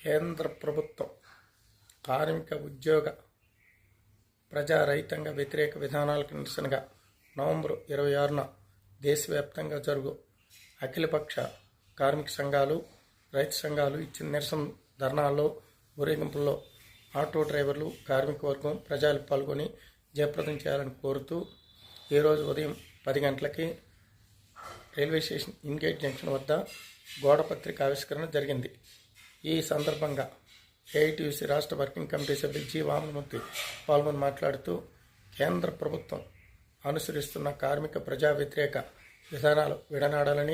కేంద్ర ప్రభుత్వం కార్మిక ఉద్యోగ ప్రజా రైతాంగ వ్యతిరేక విధానాలకు నిరసనగా నవంబర్ 26న దేశవ్యాప్తంగా జరుగు అఖిలపక్ష కార్మిక సంఘాలు, రైతు సంఘాలు ఇచ్చిన నిరసన ధర్నాల్లో, ఊరేగింపుల్లో ఆటో డ్రైవర్లు, కార్మిక వర్గం, ప్రజలు పాల్గొని జయప్రదం చేయాలని కోరుతూ ఈరోజు ఉదయం 10 గంటలకి రైల్వే స్టేషన్ ఇన్గేట్ జంక్షన్ వద్ద గోడపత్రిక ఆవిష్కరణ జరిగింది. ఈ సందర్భంగా ఏఐటీయూసీ రాష్ట్ర వర్కింగ్ కమిటీ సభ్యులు జి వామనమూర్తి పాల్గొని మాట్లాడుతూ కేంద్ర ప్రభుత్వం అనుసరిస్తున్న కార్మిక ప్రజా వ్యతిరేక విధానాలు విడనాడాలని,